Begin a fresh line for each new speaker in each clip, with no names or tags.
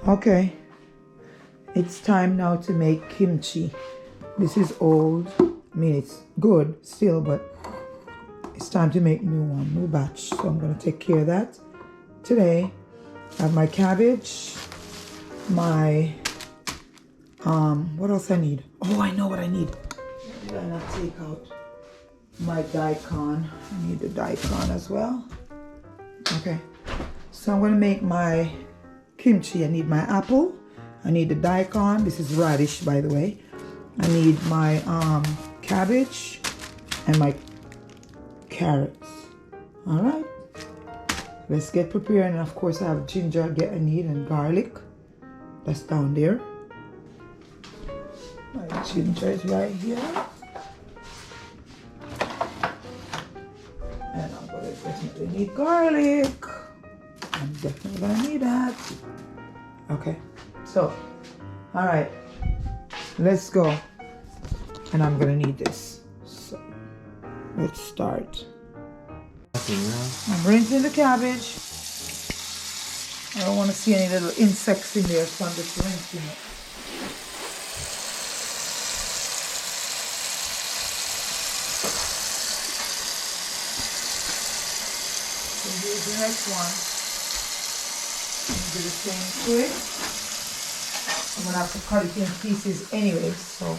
Okay, it's time now to make kimchi. This is old. I mean, it's good still, but it's time to make new one, new batch. So I'm gonna take care of that today. I have my cabbage, my what else I need? Oh, I know what I need. Did I not take out my daikon? I need the daikon as well. Okay, so I'm gonna make my kimchi. I need my apple, I need the daikon. This is radish, by the way. I need my cabbage and my carrots. All right, let's get prepared. And of course I have ginger I need, and garlic. That's down there. My ginger is right here. And I'm gonna definitely need garlic. I'm definitely gonna need that. Okay, so, all right, let's go. And I'm gonna need this. So, let's start. I'm rinsing the cabbage. I don't want to see any little insects in there, so I'm just rinsing it. So here's the next one. Do the same to it. I'm gonna have to cut it in pieces anyway, so.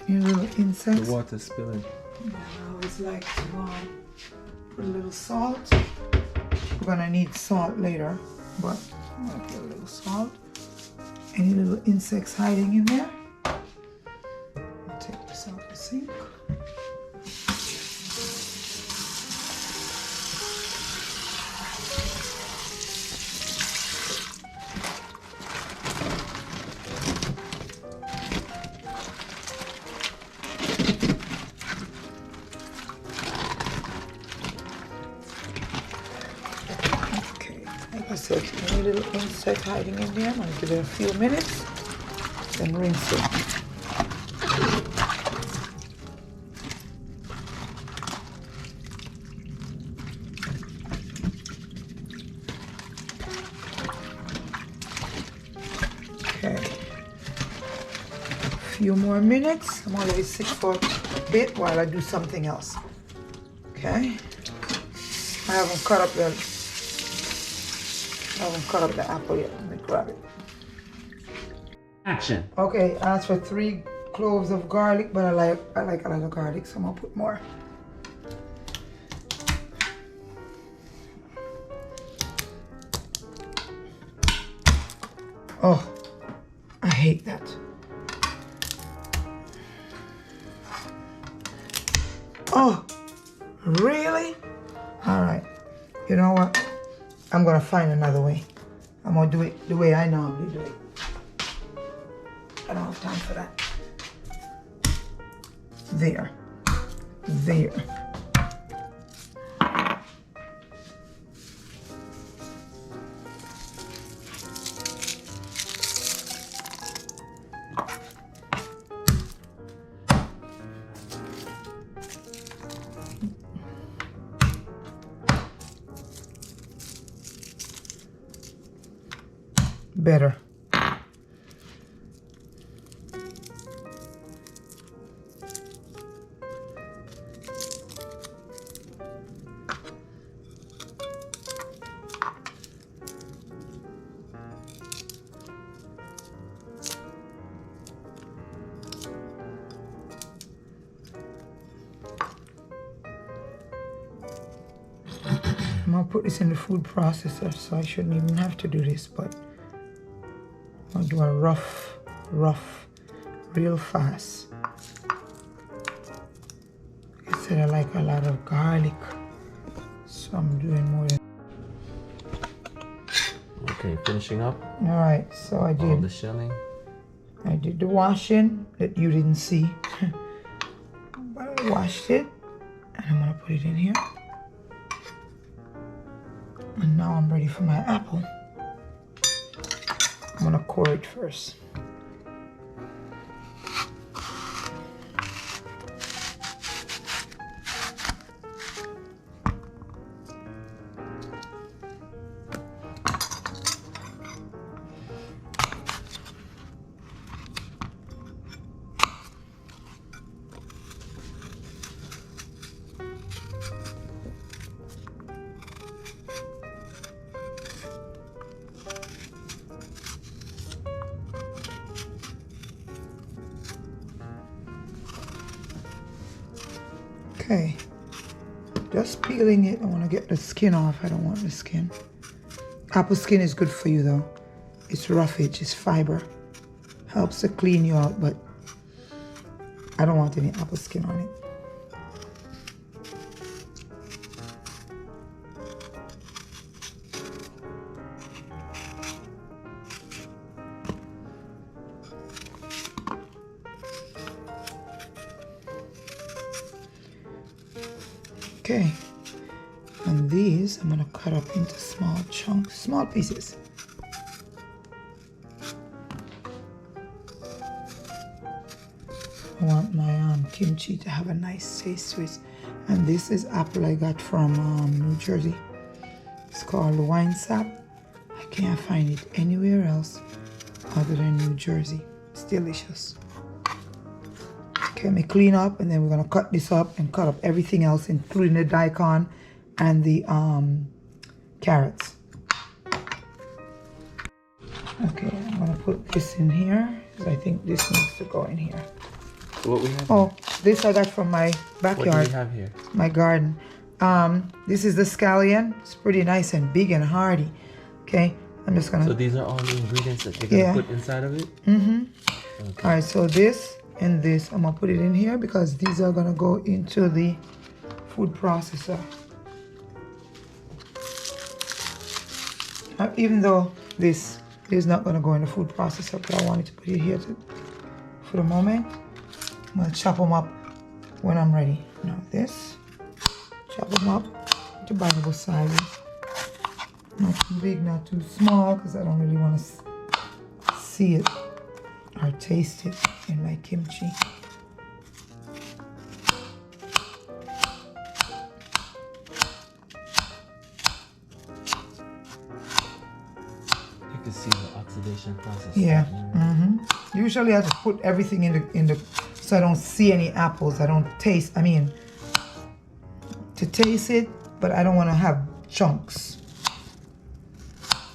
Any little insects?
The water spilling.
Yeah, I always like to put a little salt. We're gonna need salt later, but I'm gonna put a little salt. Any little insects hiding in there? I'll take this out the sink. Like I said, any little insect hiding in there. I'm going to give it a few minutes, then rinse it. Okay. A few more minutes. I'm already sick for a bit while I do something else. Okay. I haven't cut up the apple yet. Let me grab it.
Action.
Okay, I asked for 3 cloves of garlic, but I like a lot of garlic, so I'm gonna put more. Oh, I hate that. Oh, really? All right. You know what? I'm gonna find another way. I'm gonna do it the way I normally do it. I don't have time for that. There. Better. I'm gonna put this in the food processor, so I shouldn't even have to do this, but I'll do a rough, real fast. Like I said, I like a lot of garlic, so I'm doing more than.
Okay, finishing up.
All right, so I
All
did.
the shelling.
I did the washing that you didn't see. But I washed it, and I'm gonna put it in here. And now I'm ready for my apple. I'm gonna core it first. Okay, just peeling it. I want to get the skin off. I don't want the skin. Apple skin is good for you though. It's roughage, it's fiber. Helps to clean you out, but I don't want any apple skin on it. Okay, and these I'm gonna cut up into small chunks, small pieces. I want my kimchi to have a nice taste to it. And this is apple I got from New Jersey. It's called wine sap. I can't find it anywhere else other than New Jersey. It's delicious. Okay, let me clean up, and then we're gonna cut this up and cut up everything else, including the daikon and the carrots. Okay, I'm gonna put this in here because I think this needs to go in here.
So what we have?
Oh, this I got from my backyard.
What do we have here?
My garden. This is the scallion. It's pretty nice and big and hardy. Okay, I'm just gonna.
So these are all the ingredients that you're gonna put inside of it?
Mm-hmm.
Okay.
All right, so this and this, I'm gonna put it in here because these are gonna go into the food processor. Even though this is not gonna go in the food processor, but I wanted to put it here for the moment. I'm gonna chop them up when I'm ready. Now this, chop them up to biteable sizes. Not too big, not too small, because I don't really want to see it or taste it in my kimchi.
You can see the oxidation process.
Yeah. Mm-hmm. Usually I just put everything in the so I don't see any apples. I don't taste. I mean, to taste it, but I don't want to have chunks.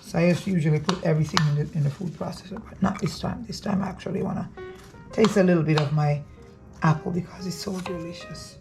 So I just usually put everything in the food processor, but not this time. This time I actually want to taste a little bit of my apple because it's so delicious.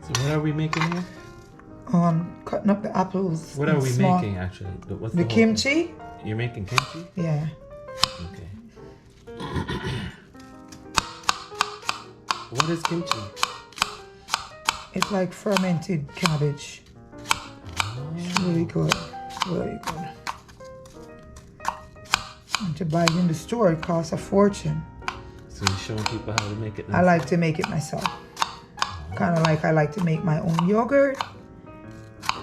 So what are we making here?
Cutting up the apples.
What are we making actually? What's
the kimchi?
Thing? You're making kimchi?
Yeah.
Okay. What is kimchi?
It's like fermented cabbage.
Oh.
It's really good. Really good. And to buy it in the store, it costs a fortune.
So you're showing people how to make it now?
I like to make it myself. Kind of like I like to make my own yogurt,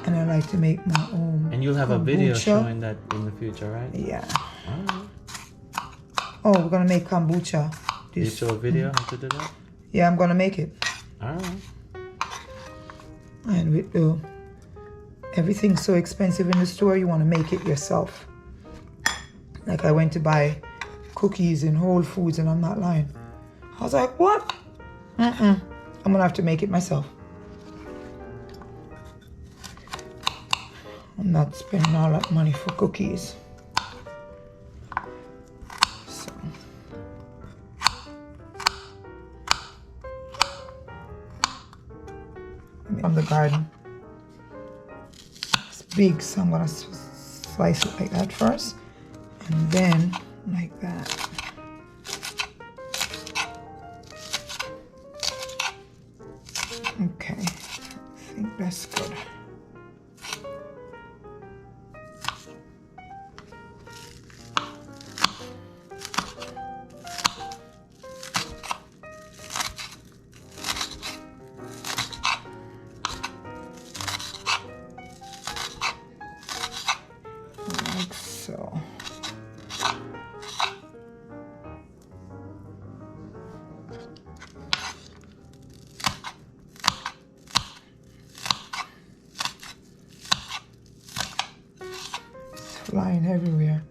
and I like to make my own.
And you'll have
kombucha.
a video showing that in the future, right?
Yeah.
Alright.
Oh, we're gonna make kombucha.
You show a video how to do that?
Yeah, I'm gonna make it.
Alright.
And with the everything's so expensive in the store, you want to make it yourself. Like I went to buy cookies in Whole Foods, and I'm not lying. I was like, what? I'm gonna have to make it myself. I'm not spending all that money for cookies. So. From the garden. It's big, so I'm gonna slice it like that first, and then like that. Okay, I think that's good. Like so. Flying everywhere.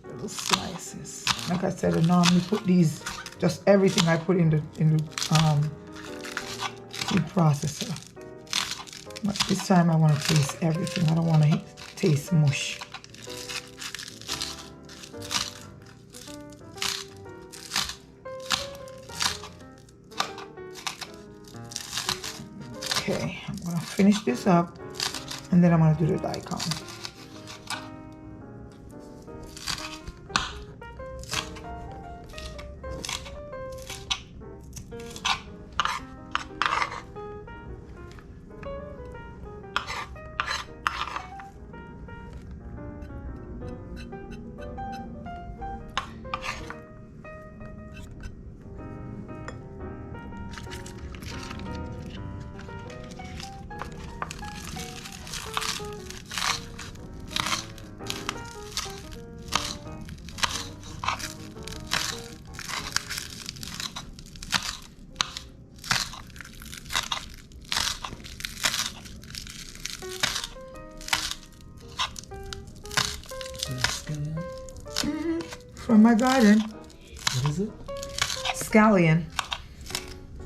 Little slices. Like I said, I normally put these, just everything I put in the food processor. But this time I want to taste everything. I don't want to taste mush. Okay, I'm gonna finish this up and then I'm gonna do the daikon. From my garden.
What is it?
Scallion.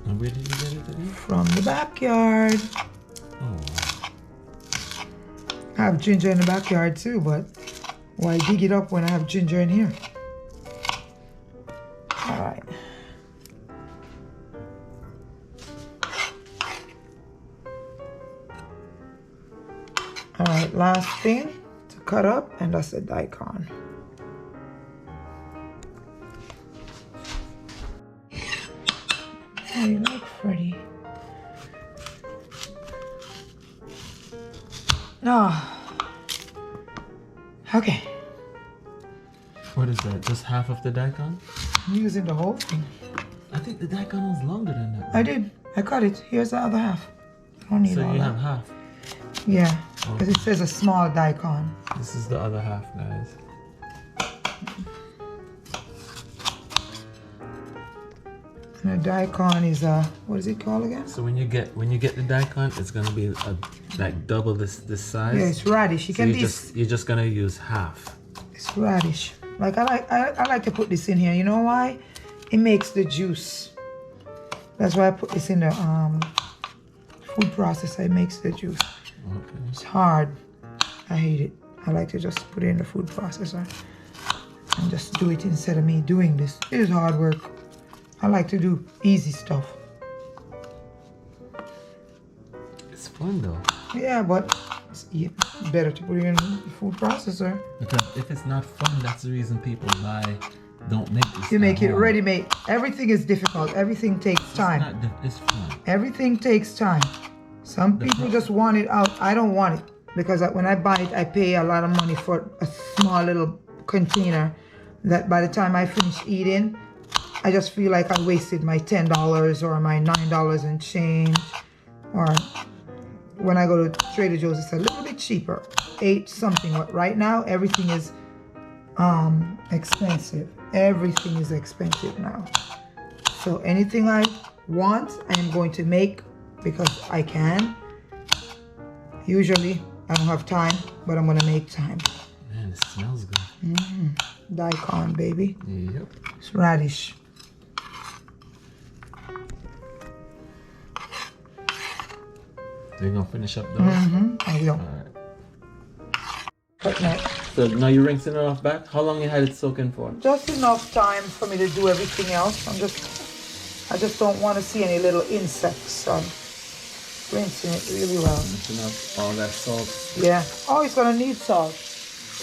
And where did you get it again?
From the backyard.
Oh.
I have ginger in the backyard too, but why dig it up when I have ginger in here? All right. All right, last thing to cut up, and that's the daikon. How do you like Freddie? Oh. Okay.
What is that? Just half of the daikon?
I'm using the whole thing.
I think the daikon was longer than that.
I did. I cut it. Here's the other half. I don't need
So
all
you
that.
have half.
Yeah, because it says a small daikon.
This is the other half, guys.
And a daikon is a, what is it called again?
So when you get the daikon, it's gonna be like double this size.
Yeah, it's radish. You
So
can
you're just gonna use half.
It's radish. Like I like to put this in here. You know why? It makes the juice. That's why I put this in the food processor. It makes the juice.
Okay.
It's hard. I hate it. I like to just put it in the food processor and just do it instead of me doing this. It is hard work. I like to do easy stuff.
It's fun though.
Yeah, but it's better to put it in the food processor.
Because if it's not fun, that's the reason people don't make this.
You make it
home.
ready-made. Everything is difficult. Everything takes time.
It's fun.
Everything takes time. Some people just want it out. I don't want it because when I buy it, I pay a lot of money for a small little container that by the time I finish eating, I just feel like I wasted my $10 or my $9 and change. Or when I go to Trader Joe's, it's a little bit cheaper, $8 something. But right now, everything is expensive. Everything is expensive now. So anything I want, I am going to make because I can. Usually, I don't have time, but I'm gonna make time.
Man, it smells good.
Daikon, baby.
Yep.
It's radish.
So you're gonna finish up those?
I will.
Alright.
But no,
So now you're rinsing it off back? How long you had it soaking for?
just enough time for me to do everything else. I just don't want to see any little insects. So I'm rinsing it really well.
Mixing up all that salt.
Yeah. Oh, it's gonna need salt.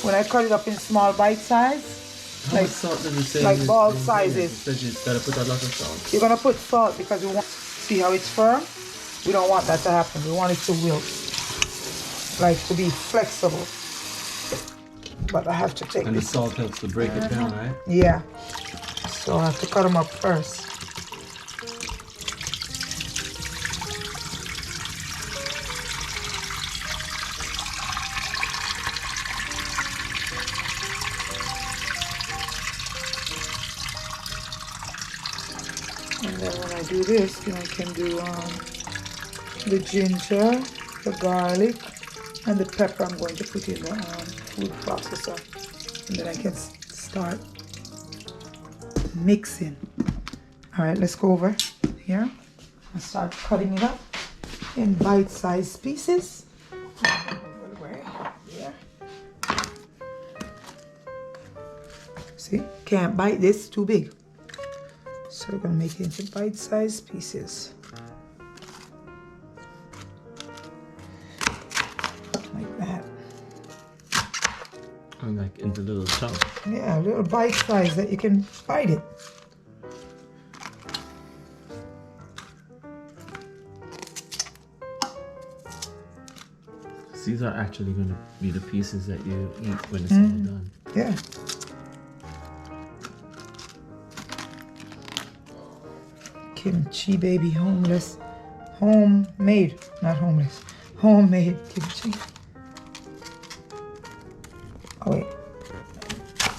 When I cut it up in small bite size,
How much salt does it say?
like ball
in
sizes.
It says you gotta put a lot of salt.
You're gonna put salt because we want see how it's firm. We don't want that to happen. We want it to wilt, like to be flexible. But I have to take
And the
this.
salt helps to break it down, right?
Yeah. So I have to cut them up first. And then when I do this, then I can do the ginger, the garlic, and the pepper I'm going to put in the food processor. And then I can start mixing. All right, let's go over here and start cutting it up in bite-sized pieces. Here. See, can't bite this, too big. So we're gonna make it into bite-sized pieces. Like that.
And like into little chunks.
Yeah, a little bite size that you can bite it.
These are actually going to be the pieces that you eat when it's all done.
Yeah. Kimchi, baby, homemade, not homeless, homemade kimchi. Oh wait,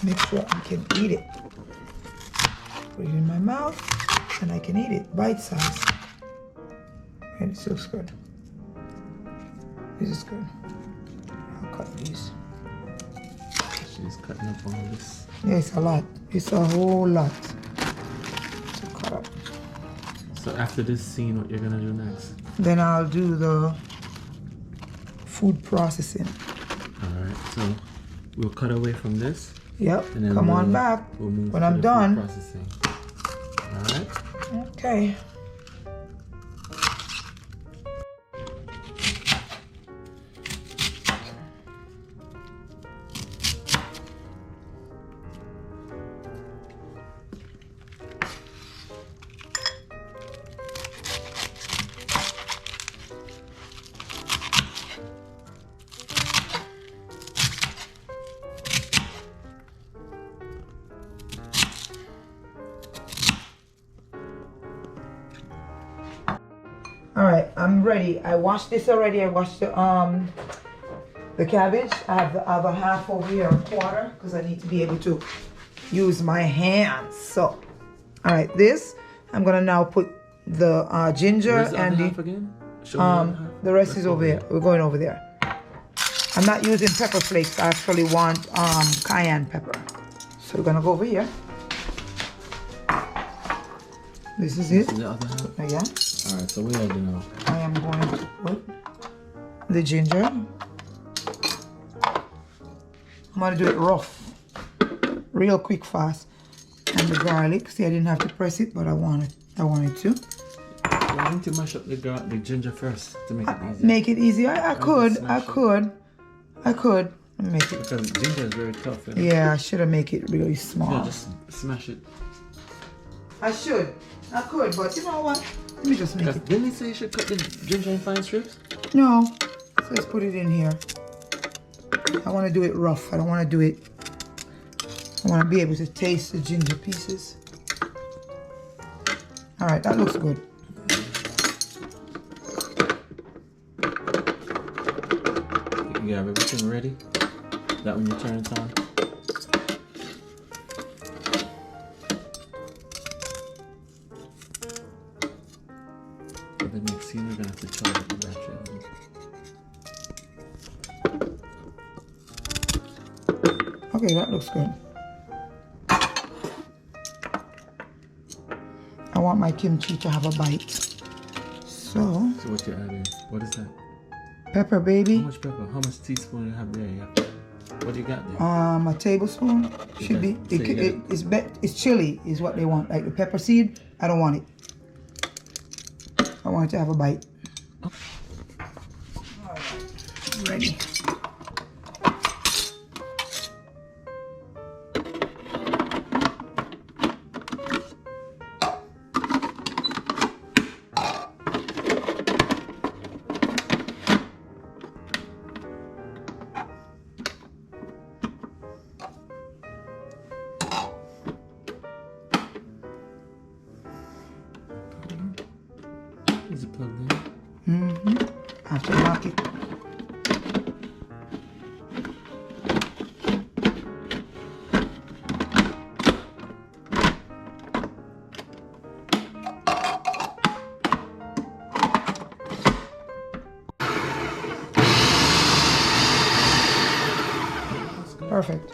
make sure I can eat it. Put it in my mouth and I can eat it, bite size. And it looks good. This is good. I'll cut these.
She's cutting up all this.
Yeah, it's a lot. It's a whole lot to cut up.
So after this scene, what you're gonna do next?
Then I'll do the food processing.
Alright, so we'll cut away from this.
Yep,
And then
come on back
We'll move
when
to
I'm
the
done.
food processing. Alright.
Okay. All right, I'm ready. I washed this already. I washed the cabbage. I have the other half over here, a quarter, because I need to be able to use my hands. So, all right, this I'm gonna now put the ginger
Where's the
and
other
the
half again? Show me the other half.
the rest is over here. We're going over there. I'm not using pepper flakes. I actually want cayenne pepper. So we're gonna go over here. This is it.
This is the other half.
Yeah.
Alright, so we are now.
I am going to put the ginger. I'm going to do it rough, real quick, fast. And the garlic. See, I didn't have to press it, but I wanted to.
Why don't you mash up the ginger first to make it easier?
Make it easier. I could. Make it.
Because ginger is very tough. You know?
Yeah, I should have made it really small.
Yeah, just smash it.
I could, but you know what? Let me just make it.
Didn't he say you should cut the ginger in fine strips?
No. So let's put it in here. I want to do it rough. I don't want to do it. I want to be able to taste the ginger pieces. All right, that looks good.
You have everything ready? That when you turn it on? For the next scene, we're gonna have to charge up the battery.
Okay, that looks good. I want my kimchi to have a bite. So
So what you adding? What is that?
Pepper, baby.
How much pepper? How much teaspoon you have there? Yeah. What do you got there?
A tablespoon should be. It's chili is what they want. Like the pepper seed, I don't want it. I want it to have a bite.
Okay.
Ready.
Is it plugged in?
I have to lock it. Perfect.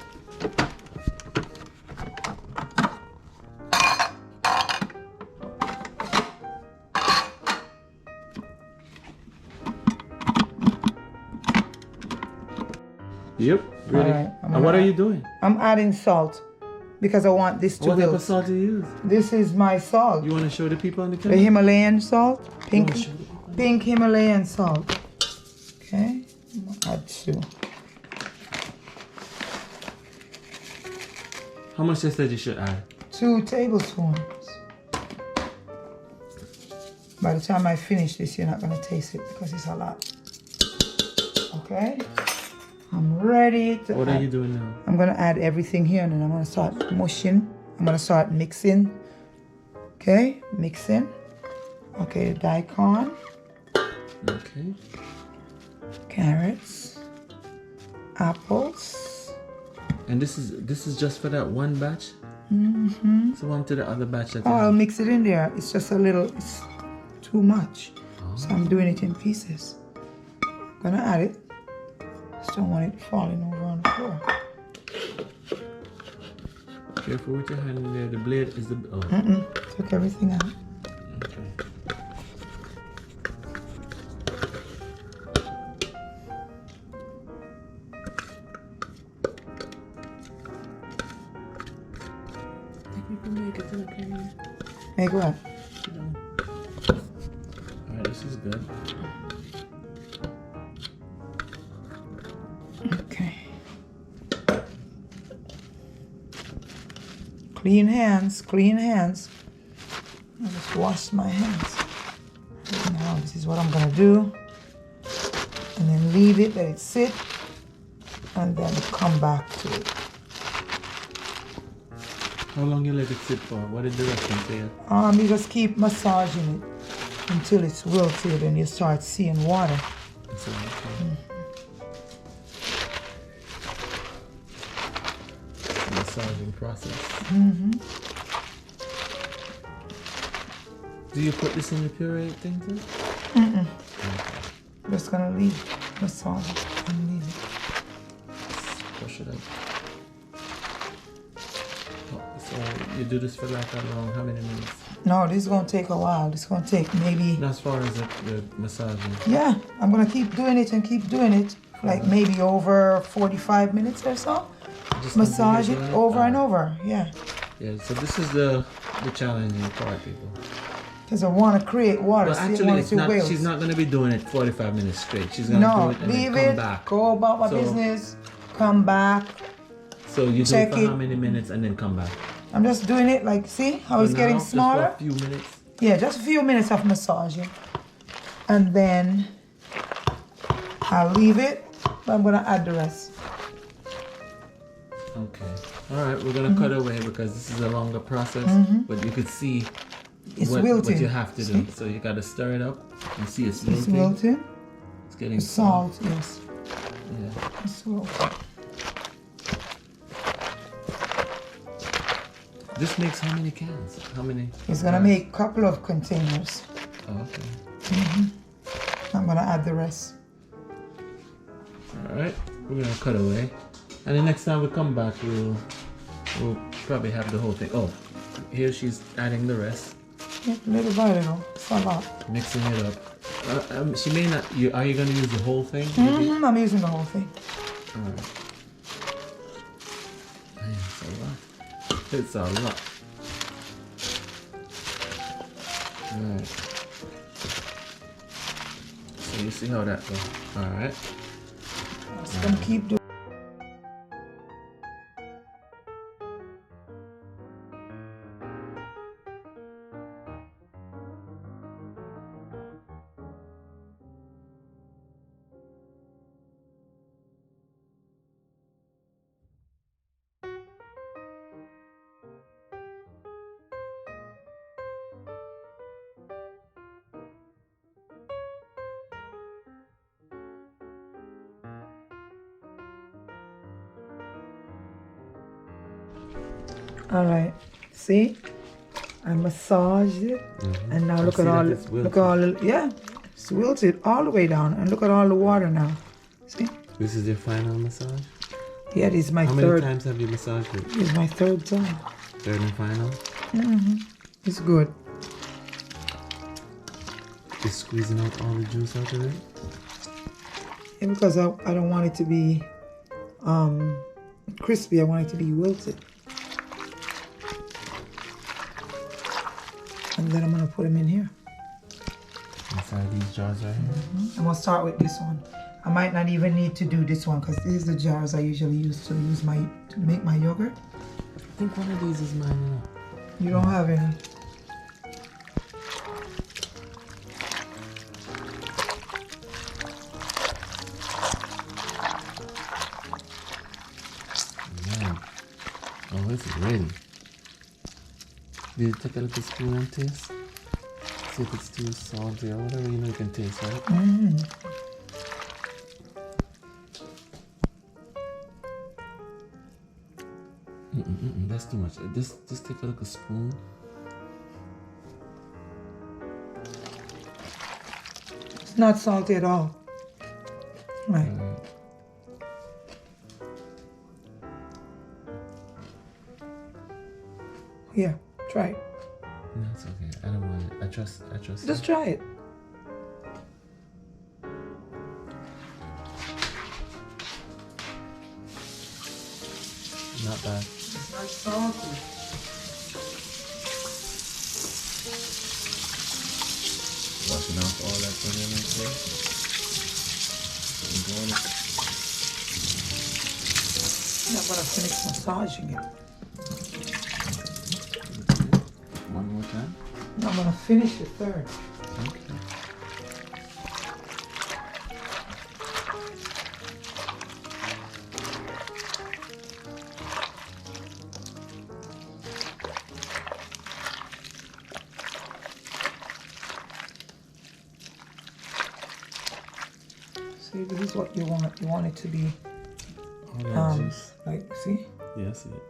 Yep. Really.
All right,
And what are you doing?
I'm adding salt because I want this to
What type
wilt.
of salt do you use?
This is my salt.
You want to show the people on the
The
camera?
Himalayan salt.
You wanna show the people?
Pink Himalayan salt. Okay. I'm gonna add 2.
How much you said you should add?
2 tablespoons. By the time I finish this, you're not gonna taste it because it's a lot. Okay. I'm ready to
What
add.
are you doing now?
I'm gonna add everything here and then I'm gonna start mushing. I'm gonna start mixing. Okay, mixing. Okay, the daikon,
Okay.
carrots, apples.
And this is just for that one batch? So on to the other batch that you
Oh, I'll
have.
mix it in there. It's just a little, it's too much. So I'm doing it in pieces. Gonna add it. Just don't want it falling over on the floor.
Careful with your hand in there. The blade is the... Oh.
Took everything out.
Okay. Think you can make it to the camera?
Make what?
Alright, this is good.
Okay. Clean hands, clean hands. I just washed my hands. Now this is what I'm gonna do. And then leave it, let it sit. And then come back to it.
How long you let it sit for? What did the restaurant say?
You just keep massaging it until it's wilted and you start seeing water.
So, okay. Massaging process. Do you put this in the puree thing too?
Just gonna leave massage it and leave it.
Push it up. Oh, so you do this for like how long? How many minutes?
No, this is gonna take a while. This is gonna take maybe,
As far as the massaging.
yeah, I'm gonna keep doing it and keep doing it. Like maybe over 45 minutes or so.
Just
Massage it
continue doing
over and over, yeah.
Yeah, so this is the challenging part, people.
Because I want to create water.
Well,
so you
actually,
want it
it's
to
not,
wilt.
she's not going to be doing it 45 minutes straight. She's going to do
No,
it and
leave
then come
it,
back.
go about my
So-
business, come back.
So you do
check
it for
it.
how many minutes and then come back?
I'm just doing it like, see how it's
For
getting
now, just for
smaller?
a few minutes.
Yeah, just a few minutes of massaging. And then I'll leave it, but I'm going to add the rest.
Okay. All right, we're going to cut away because this is a longer process. But you could see
It's
what
wilting.
you have to do. So you got to stir it up. You see it's
It's
wilting.
wilting.
It's getting
The salt, yes.
Yeah.
It's wilting.
This makes how many cans? How many?
It's going to make a couple of containers.
Oh, okay.
I'm going to add the rest.
All right, we're gonna cut away, and the next time we come back, we'll probably have the whole thing. Oh, here she's adding the rest,
Yeah, little by little. It's a lot.
mixing it up. She may not. Are you gonna use the whole thing? Maybe?
I'm using the whole thing.
Alright. Man, it's a lot. It's a lot. Alright. So you see how that goes. Alright.
I'm just gonna keep doing. All right, see, I massaged it, and now look at all, yeah, it's wilted all the way down, and look at all the water now. See?
This is your final massage?
Yeah, this is my
How
third.
many times have you massaged it?
This is my third time.
Third and final?
It's good.
Just squeezing out all the juice out of it?
Yeah, because I don't want it to be crispy. I want it to be wilted. And then I'm gonna put them in here.
Inside these jars right here?
I'm gonna start with this one. I might not even need to do this one because these are the jars I usually use to make my yogurt.
I think one of these is mine enough.
You don't have any.
Man. Oh, this is ready. Did you take a little spoon and taste? See if it's too salty or whatever, you know you can taste, right? That's too much. Just take a little spoon.
It's not salty at all. Right. Here, try it.
No, it's okay. I don't want it. I trust
Just
you.
try it.
Not bad.
It's not salty.
Washing off all that onion right there. And garlic.
I'm gonna finish massaging it.
One more time.
No, I'm gonna finish the third.
Okay.
See, this is what you want. You want it to be
All that juice.
like, see?
Yeah, I see it.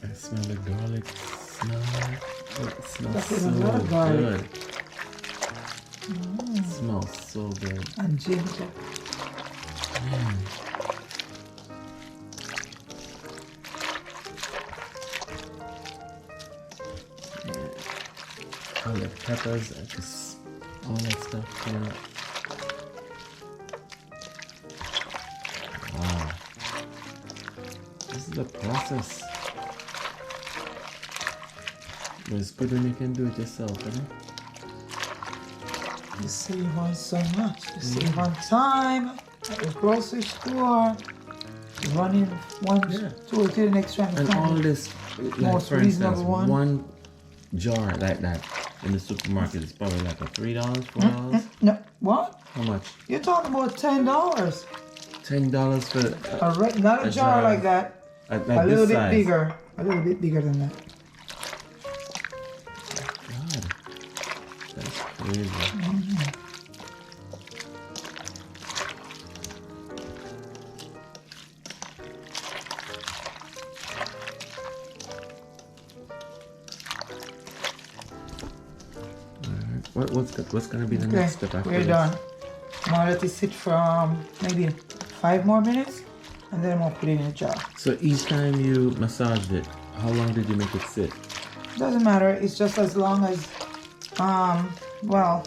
I smell the garlic. It smells
That's
so
a lot of garlic.
good. It smells so good.
And ginger.
All the peppers, and just all that stuff coming up. Wow. This is the process. But it's good when you can do it yourself, isn't it?
You save on so much. You save on time at the grocery store. Running one store to the next one.
And all this, like
Most
for instance,
reasonable
one jar like that in the supermarket is probably like a $3, $4.
No, what?
How much?
You're talking about $10.
$10 for
Not a jar like that.
like
A little
this
bit
size.
bigger. A little bit bigger than that.
God, that's crazy. What's gonna be the next step after
we're
this?
done. Now let it sit for maybe 5 more minutes, and then I'm gonna put it in a jar.
So each time you massaged it, how long did you make it sit?
Doesn't matter. It's just as long as well,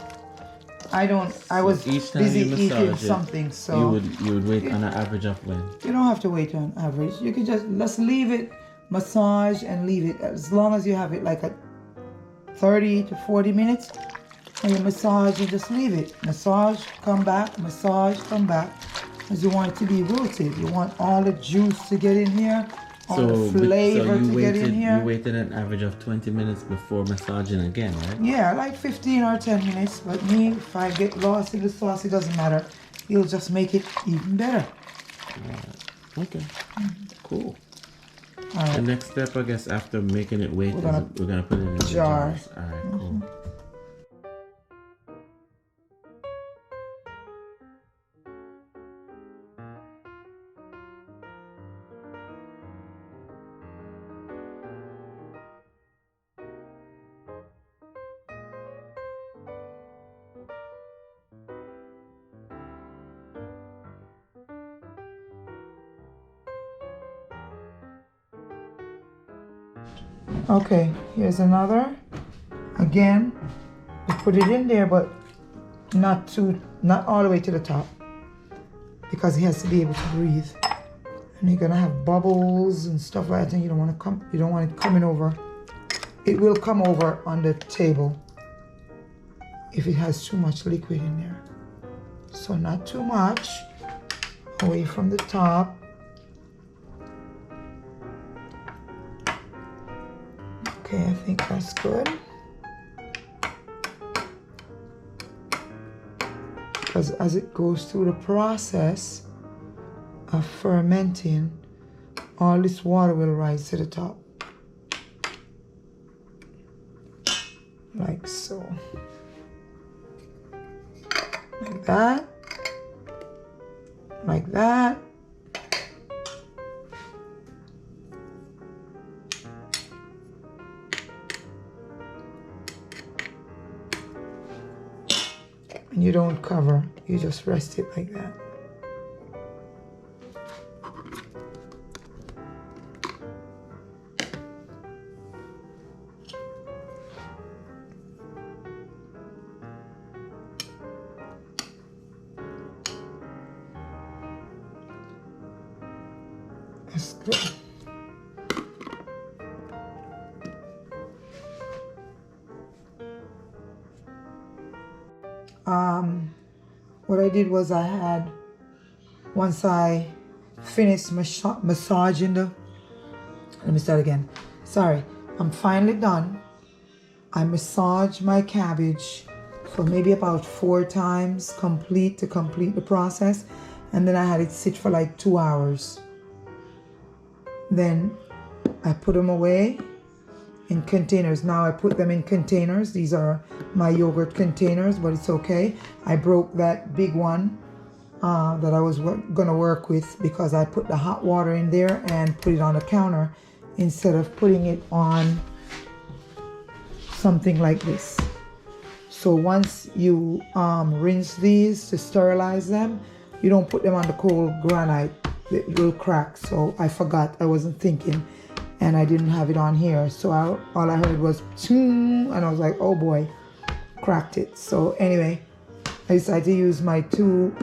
I was
Each time
busy
you massage
eating
it,
something, so
you would wait on an average of when?
you don't have to wait on average. You can just leave it, massage and leave it as long as you have it like a 30 to 40 minutes. And you massage, you just leave it. Massage, come back, massage, come back. Because you want it to be wilted. You want all the juice to get in here, all the flavor to get in here.
You waited an average of 20 minutes before massaging again, right?
Yeah, like 15 or 10 minutes. But me, if I get lost in the sauce, it doesn't matter. You'll just make it even better.
Okay, cool.
All right.
The next step, I guess, after making it wait, we're gonna put it in the
jar.
jars. All right, cool.
Okay, here's another. Again, you put it in there, but not all the way to the top, because it has to be able to breathe. And you're gonna have bubbles and stuff like that, and you don't want it coming over. It will come over on the table if it has too much liquid in there. So not too much, away from the top. Okay, I think that's good. Because as it goes through the process of fermenting, all this water will rise to the top. Like so. Like that. Like that. And you don't cover, you just rest it like that. That's good. What I did was once I finished massaging let me start again. Sorry, I'm finally done. I massaged my cabbage for maybe about 4 times to complete the process, and then I had it sit for like 2 hours. Then I put them away in containers. Now I put them in containers. These are my yogurt containers, but it's okay. I broke that big one that I was gonna work with, because I put the hot water in there and put it on the counter instead of putting it on something like this. So once you rinse these to sterilize them, you don't put them on the cold granite. It will crack. So I forgot, I wasn't thinking, and I didn't have it on here. So all I heard was ching, and I was like, oh boy, cracked it. So anyway, I decided to use my 2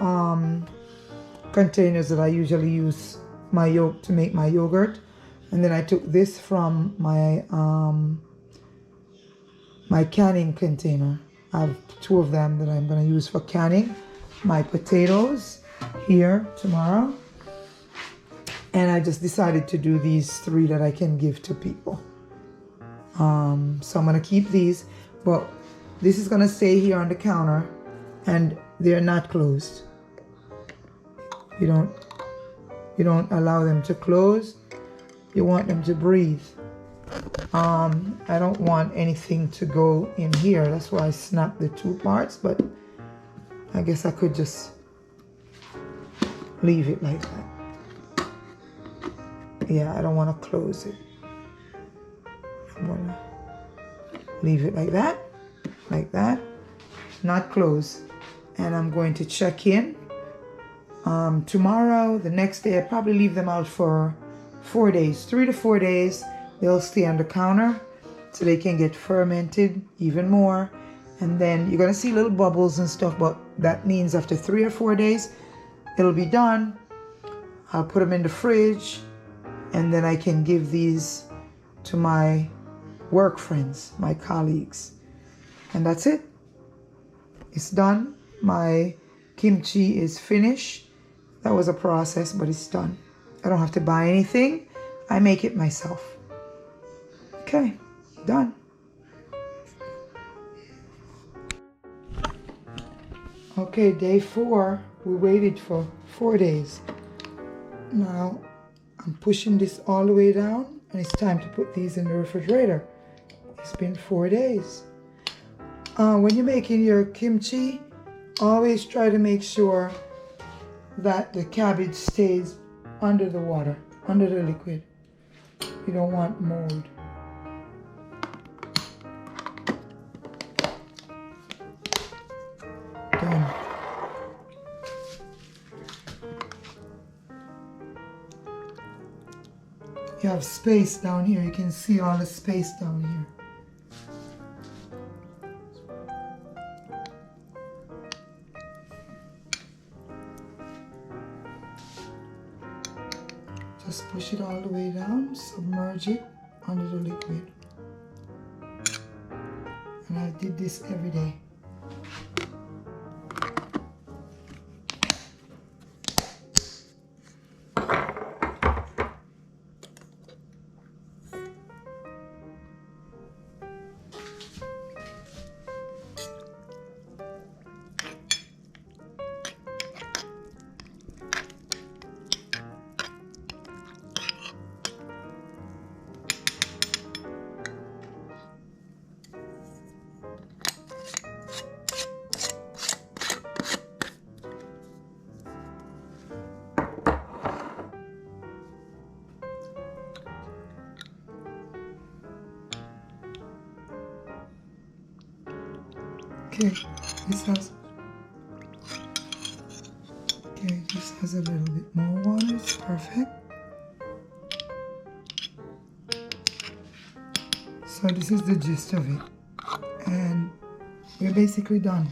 containers that I usually use to make my yogurt. And then I took this from my my canning container. I have 2 of them that I'm going to use for canning my potatoes here tomorrow. And I just decided to do these 3 that I can give to people. So I'm going to keep these, but this is going to stay here on the counter, and they're not closed. You don't allow them to close. You want them to breathe. I don't want anything to go in here. That's why I snapped the 2 parts, but I guess I could just leave it like that. Yeah, I don't want to close it. I'm gonna leave it like that, not close. And I'm going to check in tomorrow. The next day, I probably leave them out for 4 days, 3 to 4 days. They'll stay on the counter so they can get fermented even more. And then you're gonna see little bubbles and stuff, but that means after 3 or 4 days, it'll be done. I'll put them in the fridge, and then I can give these to my work friends, my colleagues. And that's it. It's done. My kimchi is finished. That was a process, but it's done. I don't have to buy anything. I make it myself. Okay, done. Okay, day 4. We waited for 4 days. Now I'm pushing this all the way down, and it's time to put these in the refrigerator. It's been 4 days. When you're making your kimchi, always try to make sure that the cabbage stays under the water, under the liquid. You don't want mold. Done. You have space down here. You can see all the space down here. Just push it all the way down, submerge it under the liquid. And I did this every day. Okay, this has a little bit more water. It's perfect. So this is the gist of it, and we're basically done.